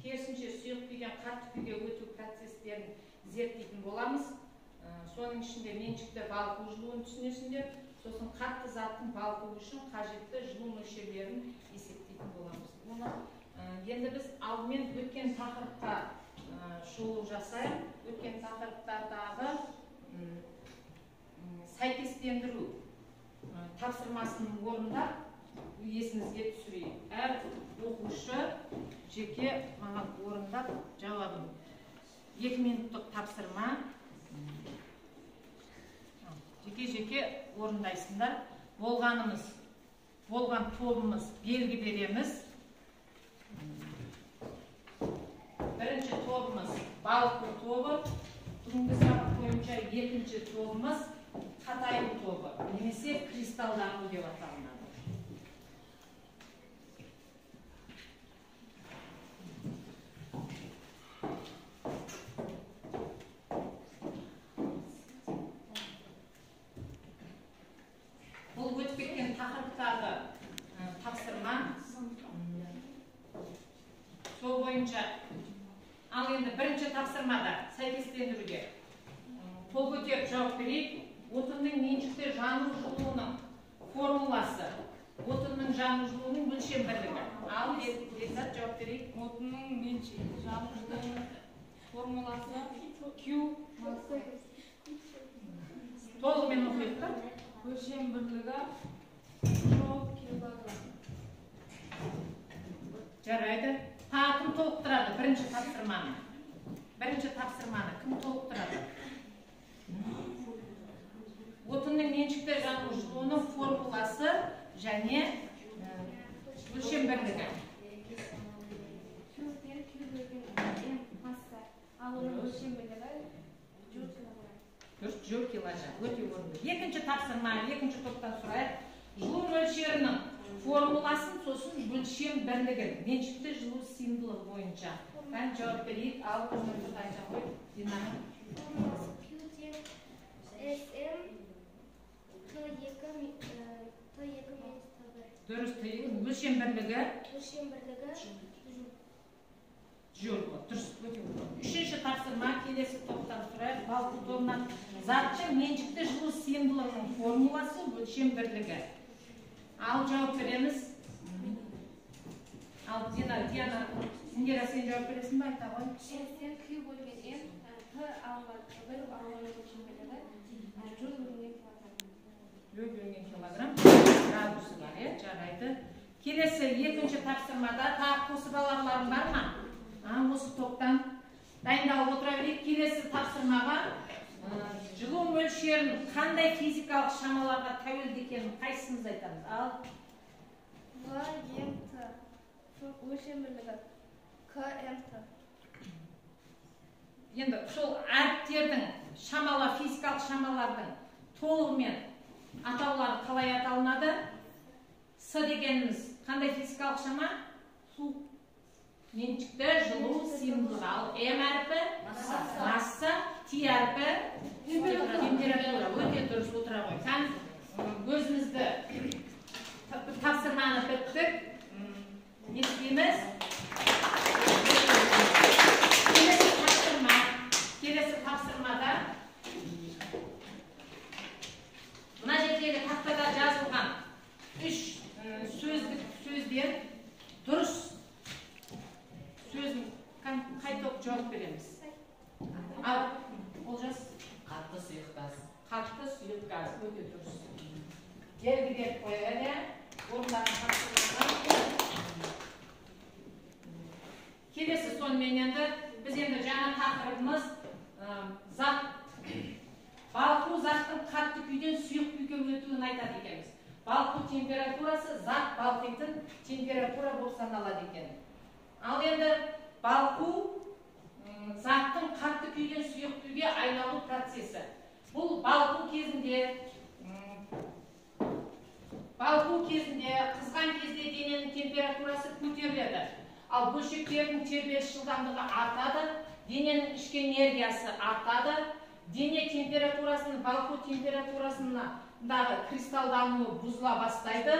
керісінше сұйық күйден қатты күйге өту процестерін зерттейтін боламыз. Соның ішінде меншікті балқу жылуын түсінесіңдер. Сосын қатты заттың балқуы үшін қажетті жылу мөлшерлерін есептейтін боламыз. Енді біз алдымен өткен тақырыпқа шолу жасайық. Өткен тақырыптардағы сәйкестендіру тапсырмасын орындап есіңізге түсірейік. Әр оқушы жеке маған орындап жауабын. 2 минуттық тапсырма. Жеке орындайсыңдар. Болған тобымыз белгі береміз. Бірінші тобымыз балқу тобы. Бүгінгі сабақ бойынша екінші тобымыз қатайу тобы, немесе кристалдану деп аталынады. Бұл өтіп кеткен тақырыптағы тапсырма. Сол бойынша ал енді бірінші тапсырмада сәйкестендіруге қол көтеріп жауап берейік. Отынның меншікті жану жылуының формуласы. Отынның жану жылуының өлшем бірлігі. Ал Бекзат жауап берейік. Отынның меншікті жану жылуының формуласы Q масса. Толығымен оқиық та? Өлшем бірлігі жол килограмм. Жарайды. Кім толықтырады бірінші тапсырманы? Бірінші тапсырманы кім толықтырады? Отынның меншікті жану жылуының формуласы және өлшем бірлігі. Жол килограмм. Өте орынды. Екінші тапсырма, екінші топтан сұрайық. Жылу мөлшерінің формуласын, сосын өлшем бірлігін, меншікті жылу сыйымдылығы бойынша. Мен жауап берейік. Ал көзімді айтам ғой. Динара. Формуласы Q тең SM Т2 минус Т1. Дұрыс, өлшем бірлігі жол. Дұрыс, өте орынды. Үшінші тапсырма, келесі топтан сұрайық. Балқу тобынан заттың меншікті жылу сыйымдылығының формуласы, өлшем бірлігі. Ал жауап береміз. Ал Диана, Индира, сен жауап бересің ба? Айта ғой. Q бөлген N, Т алған өлшем бірлігі, жол бөлген килограмм. Жол бөлген килограмм градусы бар, жарайды. Келесі екінші тапсырмада тағы қосып аларларың бар ма? Осы топтан дайындалып отыра берейік. Келесі тапсырмаға жылу мөлшерін қандай физикалық шамаларға тәуелді екенін қайсымыз айтамыз? Ал ВМТ өлшем бірлігі КМТ. Енді сол әріптердің шамала, физикалық шамалардың толығымен атаулары қалай аталынады? С дегеніміз қандай физикалық шама? Су. Меншікті жылу сыйымдылығы. Ал М әріпі масса, Т әріпі температура. Өте дұрыс отыра ғой. Сән өзімізді тапсырманы біттік. Не істейміз? Келесі тапсырмада мына жердегі тақтада жазылған 3 сөзден дұрыс сөзін қайтып жауап береміз. Ал Олжас? Қатты сұйық газ. Қатты сұйық газ. Өте дұрыс. Белгі беріп қояды. Орындарын тапсырмаға. Келесі сонымен енді біз енді жаңа тақырыбымыз зат. Балқу заттың қатты күйден сұйық күйге өтуін айтады екенбіз. Балқу температурасы зат балқитын температура болып саналады екен. Ал енді балқу заттың қатты күйден сұйық күйге айналу процесі. Бұл балқу кезінде қызған кезде дененің температурасы көтеріледі. Ал бөлшектердің тербеліс жылдамдығы артады, дененің ішкі энергиясы артады, дене температурасының балқу температурасындағы кристалдануы бұзыла бастайды.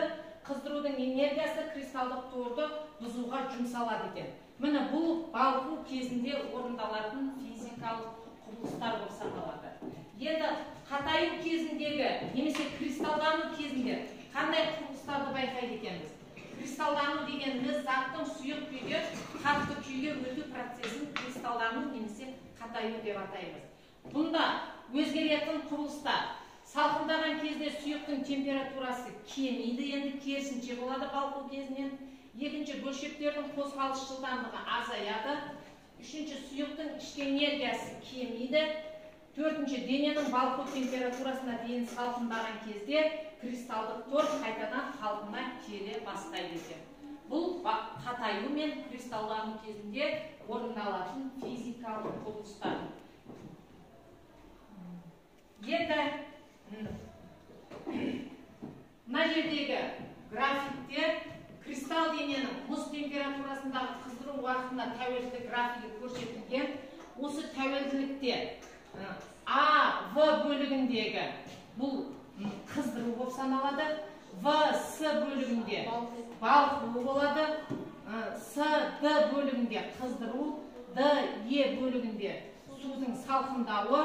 Қыздырудың энергиясы кристалдық торды бұзуға жұмсалады екен. Міне бұл балқу кезінде орындалатын физикалық құбылыстар болып саналады. Енді қатаю кезіндегі немесе кристалдану кезінде қандай құбылыстарды байқайды екенбіз? Кристалдану дегеніміз заттың сұйық күйге қатты күйге өту процесін кристалдану немесе қатаю деп атаймыз. Бұнда өзгеретін құбылыстар салқындаған кезде сұйықтың температурасы кемиді, енді керісінше болады балқу кезінен. Екінші, бөлшектердің қозғалыс жылдамдығы азаяды. Үшінші, сұйықтың ішкі энергиясы кемиді. Төртінші, дененің балқу температурасына дейін салқындаған кезде кристалдық тор қайтадан қалпына келе бастайды екен. Бұл қатаю мен кристалдану кезінде орындалатын физикалық құбылыстар. Енді мына жердегі графикте кристалл дененің мұз температурасындағы қыздыру уақытына тәуелділік графигі көрсетілген. Осы тәуелділікте А, В бөлігіндегі бұл қыздыру болып саналады. В, С бөлігінде балқу болады. С, Д бөлігінде қыздыру, Д, Е бөлігінде судың салқындауы,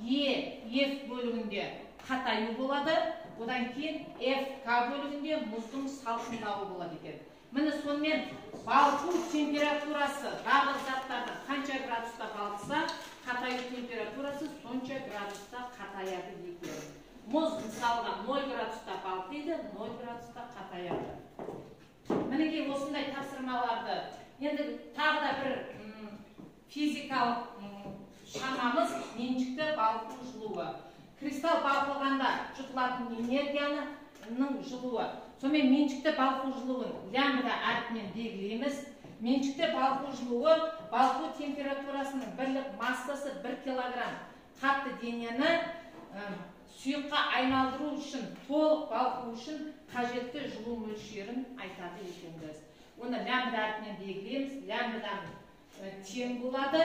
Е, F бөлігінде қатаю болады. Одан кейін F, K бөлігінде мұздың салқындауы болады екен. Міне сонымен балқу температурасы барлық заттардың қанша градуста балқыса, қатаю температурасы сонша градуста қатаяды екен. Мұз мысалға 0 градуста балқиды, 0 градуста қатаяды. Мінекей осындай тапсырмаларды енді тағы да бір физикалық шамамыз меншікті балқу жылуы. Кристалл балқығанда жұтылатын энергияның жылуы. Сонымен меншікті балқу жылуын лямбда әрпімен белгілейміз. Меншікті балқу жылуы балқу температурасының бірлік массасы 1 килограмм. Қатты денені сұйыққа айналдыру үшін, толық балқу үшін қажетті жылу мөлшерін айтады екенбіз. Оны лямбда әрпімен белгілейміз. Лямбданың тең болады.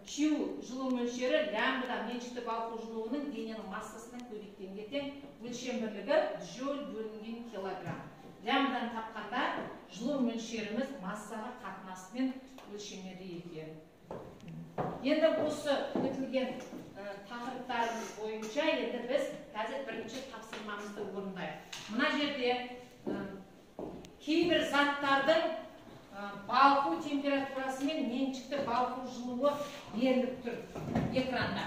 Q жылу мөлшері лямбда меншікті балқу жылуының дененің массасына көбейткенге тең. Өлшем бірлігі джоль бөлінген килограмм. Лямбданы тапқанда жылу мөлшеріміз массаға қатынасымен өлшенеді екен. Енді осы өтілген тақырыптарымыз бойынша енді біз қазір бірінші тапсырмамызды орындайық. Мына жерде кейбір заттардың балқу температурасы мен меншікті балқу жылуы беріліп тұр экранда.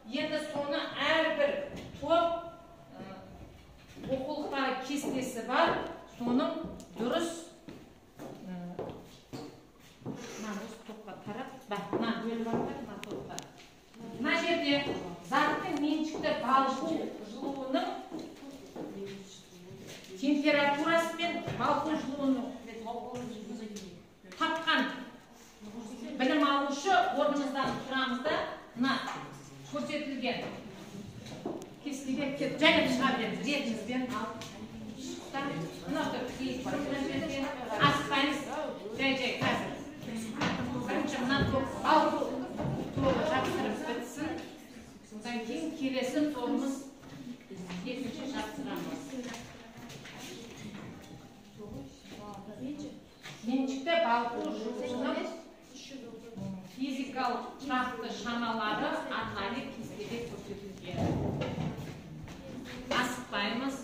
Енді соны әрбір топ оқулықтары кестесі бар, соның дұрыс осы топқа тарап, бөліп алып топқа. Мына жерде заттың меншікті балқу жылуының температурасы мен балқу жылуының тапқан білім алушы орнымыздан тұрамызда мына көрсетілген кестеге және шыға береміз. Ретімізбен алып асықпаймыз. Жай қазір бірінші мына балқу тобы жапсырып бітсін. Одан кейін келесі тобымыз екінші жапсырамыз. Меншікті балқу жылуының физикалық тұрақты шамалары арнайы кестеде көрсетілген. Асықпаймыз.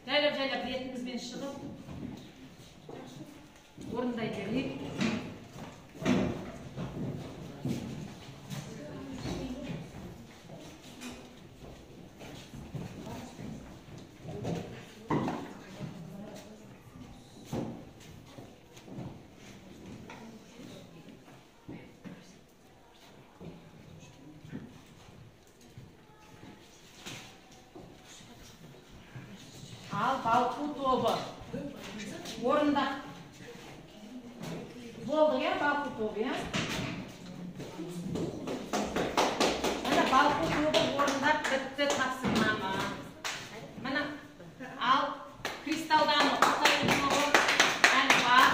Жайлап ретімізбен шығып орындай берейік. Ал балқу тобы орында болды, балқу тобы, Мына балқу тобы орындап бітті тапсырманы. Мына ал кристалдану әлі бар.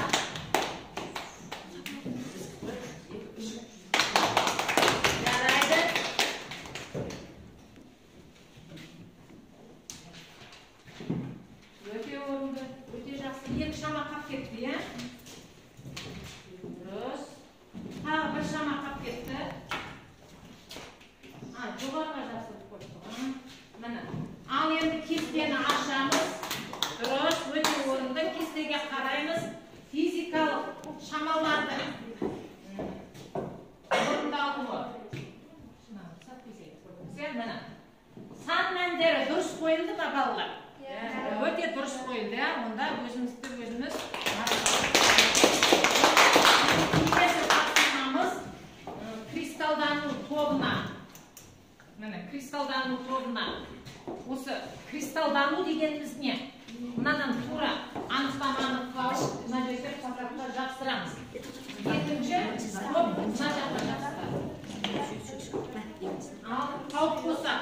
Жарайды. Өте орынды, өте жақсы. Екі шама қап кетті, Дұрыс. шамаларды орындалуы. Міне сан мәндері дұрыс қойылды ма балалар? Өте дұрыс қойылды, онда өзімізді өзіміз келесі тапсырмамыз кристалдану тобына. Міне кристалдану тобына. Осы кристалдану дегеніміз не? Мынадан тура анықтаманы қауып, мына жерде қосақта жапсырамыз. Екінші топ мына жақта жапсырамыз. Ал қауып болса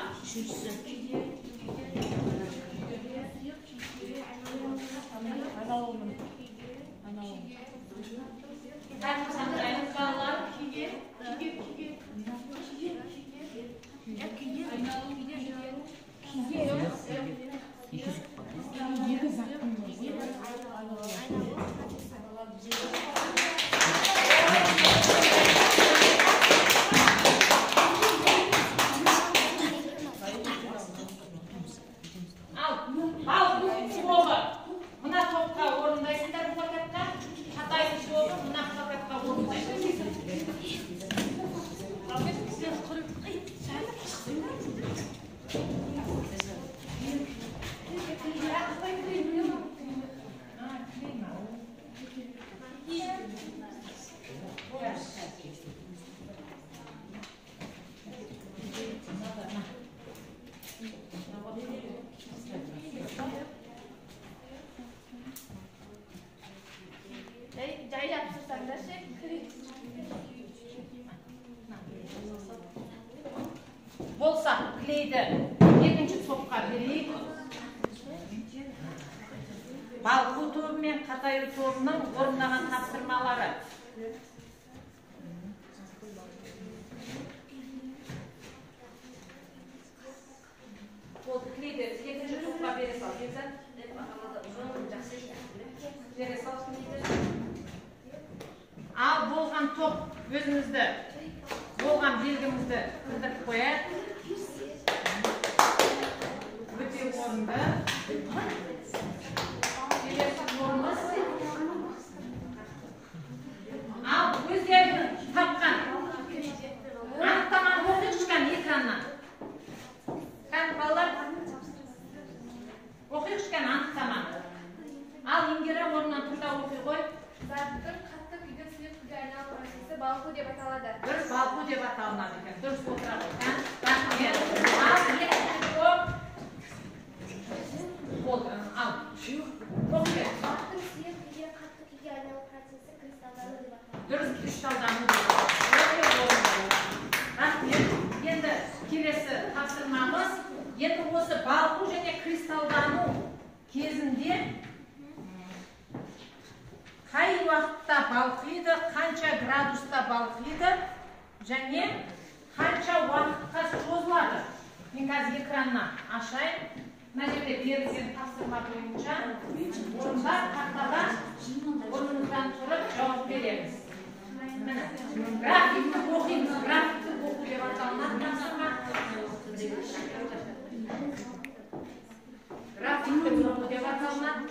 болса клейді екінші топқа берейік. Балқу тобы мен қатаю тобының орындаған тапсырмалары. Клейді екінші топқа бере сал. Бере сал. Ал болған топ өзімізді болған белгімізді білдіріп қояйық. Өте орынды. Келесі тобымыз. Ал өздерінің тапқан анықтаманы оқиық шыққан экраннан. Кәдімгі балалар оқиық шыққан анықтаманы. Ал Ингера орнынан тұрда оқи қой. Заттың қатты күйде сұйық күйге айналу процесі балқу деп аталады. Дұрыс, балқу деп аталынады екен. Дұрыс отыра қой. Рахмет. Ал екінші топ. Болды. Ал. Оқи. Заттың сұйық күйде қатты күйге айналу процесі кристалдану деп аталады. Дұрыс, кристалдану деп аталады. Рахмет. Енді келесі тапсырмамыз. Енді осы балқу және кристалдану кезінде қай уақытта балқиды, қанша градуста балқиды және қанша уақытқа созылады. Мен қазір экраннан ашайын. Мына жерде берілген тапсырма бойынша орындар тақтада орнымыздан тұрып жауап береміз. Графикті оқимыз. Графикті оқу деп аталынады тапсырма. Графикті оқу деп аталынады.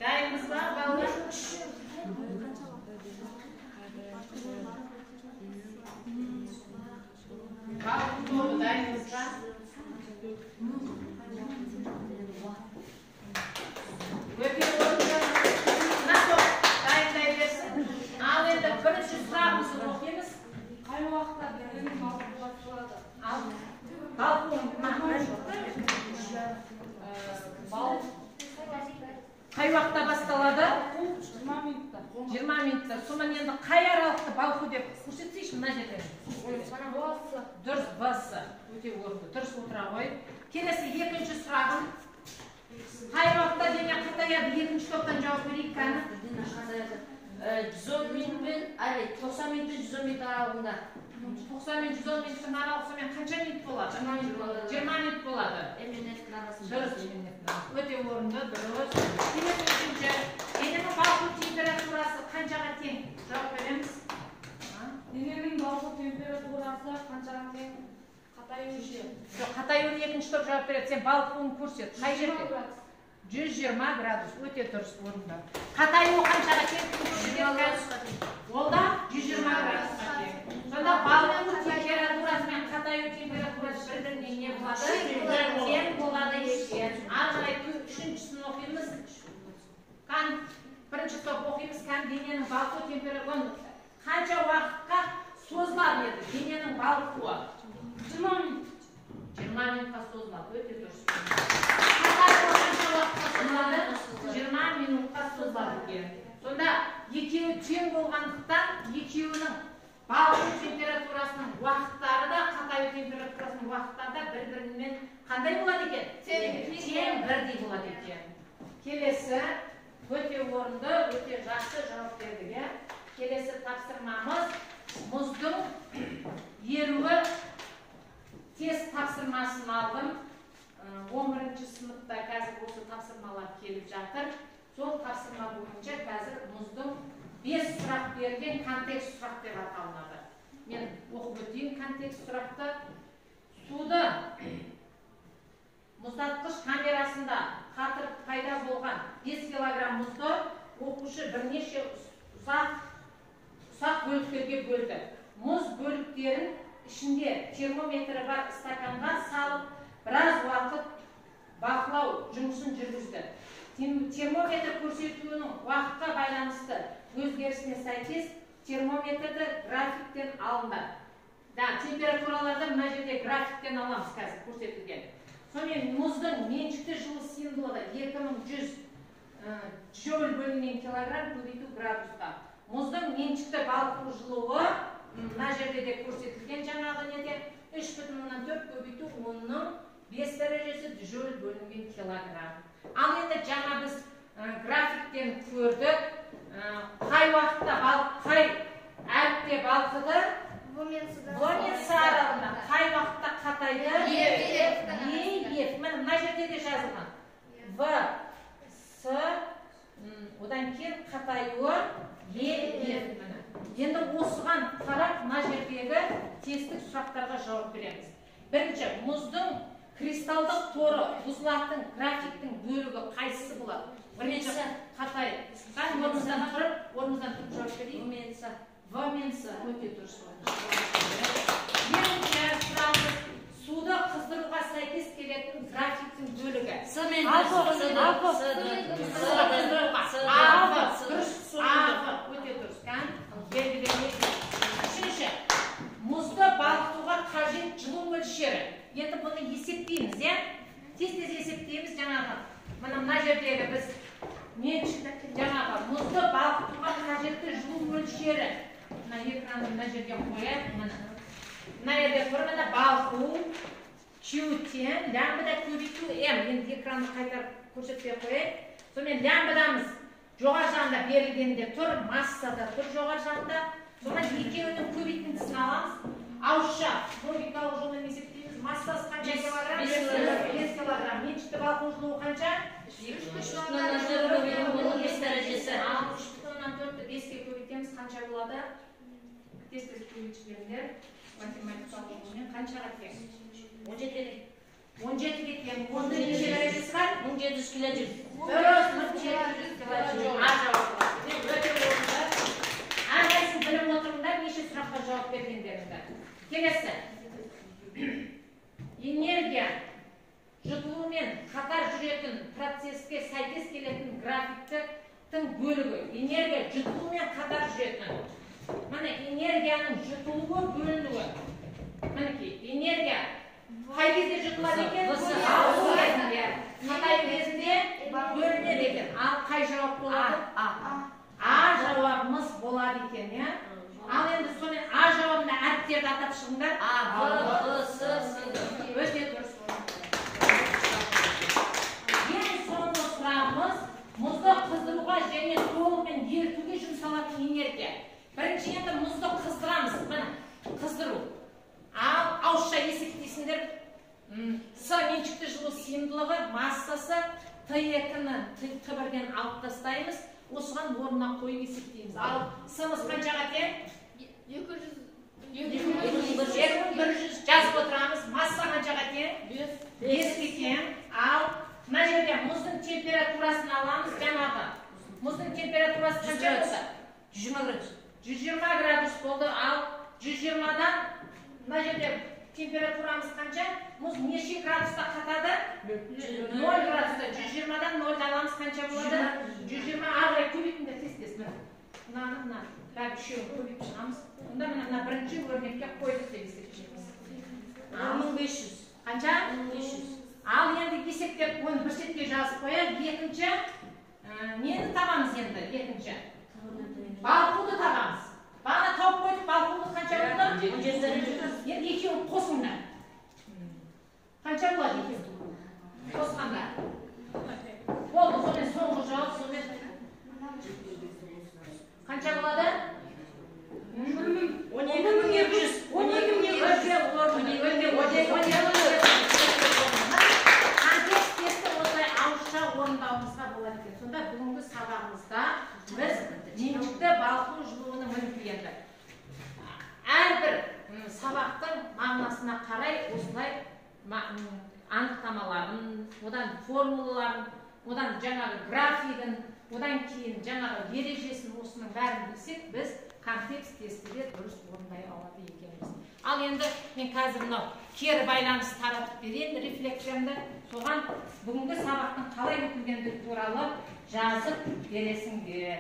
Дайынбыз ба, балалар? Балқу тобы дайынбыз ба? Өте орынды. Мына топ дайындай берсін. Ал енді бірінші сұрағымызды оқимыз. Қай уақытта бірінің балқу басталады? Ал балқу қай уақытта басталады? 20 минутта. 20 минутта. Сонымен енді қай аралықты балқу деп көрсетсейші мына жерде. Дұрыс, басы. Өте орынды. Дұрыс отыра қой. Келесі екінші сұрағым. Қай уақытта және қатаяды? Екінші топтан жауап берейік кәні. 110 минут пен 90 минут 110 минут аралығында. 90 мен 110 минуттың аралығымен қанша минут болады? 20 минут болады. Дұрыс. Өте орынды, дұрыс. Келесі үшінші. Дененің балқу температурасы қаншаға тең? Жауап береміз. Дененің балқу температурасы қаншаға тең? Қатай қатаюын екінші топ жауап береді. Сен балық буын көрсет. Қай жерде? 120 градус. Өте дұрыс орында. Қатаюы қаншаға тең? Ол да 120 градусқа тең. Сонда балықтың температурасы мен қатаю температурасы бір-біріне не болады? Тең болады екен. Ары қарай үшіншісін оқимыз. Бірінші топ оқимыз. Дененің балқу температурасы қанша уақытқа созылады еді? Дененің балқуы 20 минутқа созылады. Өте дұрыс. Қатаю қанша уақытқа созылады? 20 минутқа созылады екен. Сонда екеуі тең болғандықтан екеуінің балқу температурасының уақыттары да қатаю температурасының уақыттары да бір-бірімен қандай болады екен? Тең бірдей болады екен. Келесі өте орынды, өте жақсы жауап бердік. Келесі тапсырмамыз мұздың еруі тест тапсырмасын алдым. 11-ші сыныпта қазір осы тапсырмалар келіп жатыр. Сол тапсырма бойынша қазір мұздың 5 сұрақ берген контекст сұрақ деп аталынады. Мен оқып өтейін контекст сұрақты. Суды мұздатқыш камерасында қатырып пайда болған 5 килограмм мұзды оқушы бірнеше ұсақ бөліктерге бөлді. Мұз бөліктерін ішінде термометрі бар стаканға салып, біраз уақыт бақылау жұмысын жүргізді. Термометр көрсетуінің уақытқа байланысты өзгерісіне сәйкес термометрді графиктен алынды. Температураларды мына жерде графиктен аламыз қазір көрсетілген. Сонымен мұздың меншікті жылу сыйымдылығы 2100 джоуль бөлінген килограмм көбейту градусқа. Мұздың меншікті балқу жылуы мына жерде де көрсетілген жаңағы неде 3,4 көбейту 10-ның 5 дәрежесі джоуль бөлінген килограмм. Ал енді жаңа біз графиктен көрдік. Қай уақытта қай әріпте балқыды? В мен С аралығында. Қай уақытта қатайды? Е. Мына жерде де жазылған. В, С, одан кейін қатаюы Е. Енді осыған қарап, мына жердегі тесттік сұрақтарға жауап береміз. Бірінші, мұздың кристалдық торы бұзылатын графиктің бөлігі қайсысы болады? Бірінші қатай. Орнымыздан тұрып жауап берейін. В мен С. Өте дұрыс. Екінші сұрағымыз суды қыздыруға сәйкес келетін графиктің бөлігі. С мен Өте дұрыс. Үшінші, мұзды балқытуға қажет жылу мөлшері. Енді бұны есептейміз, тез-тез есептейміз жаңағы. Мына жердегі біз жаңағы мұзды балқытуға қажетті жылу мөлшері. Мына экранды мына жерге қояйық. Мына жерде көрмеді балқу, Q-тен, лямбда көбейту М. Енді экранды қайтарып көрсетпей қояйық. Сонымен лямбдамыз жоғар жағында берілгенде тұр, массада тұр жоғар жағында. Сонымен екеуінің көбейтіндісін аламыз. Ауызша логикалық жолмен есептейміз. Массасы қанша килограмм? 5 килограмм. Меншікті балқу жылуы қанша? 3,4 дәрежесі. 3,4-ті 5-ке көбейтеміз. Қанша болады? Тез-тез көбейтшілердер. Математикалық жолмен қаншаға тең? 17-ге тең. 17 дәрежесі қар? 1700 килоджоуль. 1700 килоджоуль. Өте орынды. Әрқайсысын біліп отырыңдар, неше сұраққа жауап бергендеріңді. Келесі. Энергия жұтылумен қатар жүретін процеске сәйкес келетін графиктің бөлігі. Энергия жұтылумен қатар жүретін. Міне энергияның жұтылуы бөлінуі. Мінекей, энергия қай кезде жұтылады екен? Балқу кезінде. Қатаю кезінде бөлінеді екен. Ал қай жауап болады? А жауабымыз болады екен, Ал енді сомен А жауабында әріптерді атап шығыңдар. А, Б, С, өте дұрыс. Ең соңғы сұрағымыз мұзды қыздыруға және толығымен ерітуге жұмсалатын энергия. Бірінші енді мұзды қыздырамыз, қыздыру. Ал ауызша есептейсіңдер. С меншікті жылу сыйымдылығы, массасы Т2-ні Т1-ден алып тастаймыз. Осыған орнына қойып есептейміз. Ал С-мыз қаншаға тең? 2100 жазып отырамыз. Масса қаншаға тең? мұздың температурасы қанша болды? 120 градус. 120 градус болды, ал 120-дан мына жерде температурамыз қанша? Мұз неше градуста қатады? 0 градуста. 120-дан 0 аламыз қанша болады? 120 ағырай көбейтінде тез-тез. Мына бәрі үшеуін көбейіп шығамыз. Онда мына бірінші өрнекке қойдық деп есептейміз. 1500. Қанша? 1500. Ал енді есептеп оны бір сетке жазып қояйық. Екінші нені табамыз енді? Екінші балқуды табамыз. Бағана тауып қойдық, балқуды қанша болды? 17 дәреже. Енді екеуін қосыңдар. Қанша болады екеуін? Қосқанда. Болды, сонымен соңғы жауап сонымен қанша болады? 12200. 12200. Контекст тесті осылай ауызша орындауымызға болады екен. Сонда бүгінгі сабағымызда біз меншікті балқу жылуының мүмкіндігі. Әрбір сабақтың мағынасына қарай осылай анықтамаларын, одан формулаларын, одан жаңағы графигін, одан кейін жаңағы ережесін осының бәрін білсек, біз контекст тестіде дұрыс орындай алады екенбіз. Ал енді мен қазір мынау кері байланыс таратып берейін рефлексиямды. Соған бүгінгі сабақтың қалай өтілгендігі туралы жазып бересіңдер.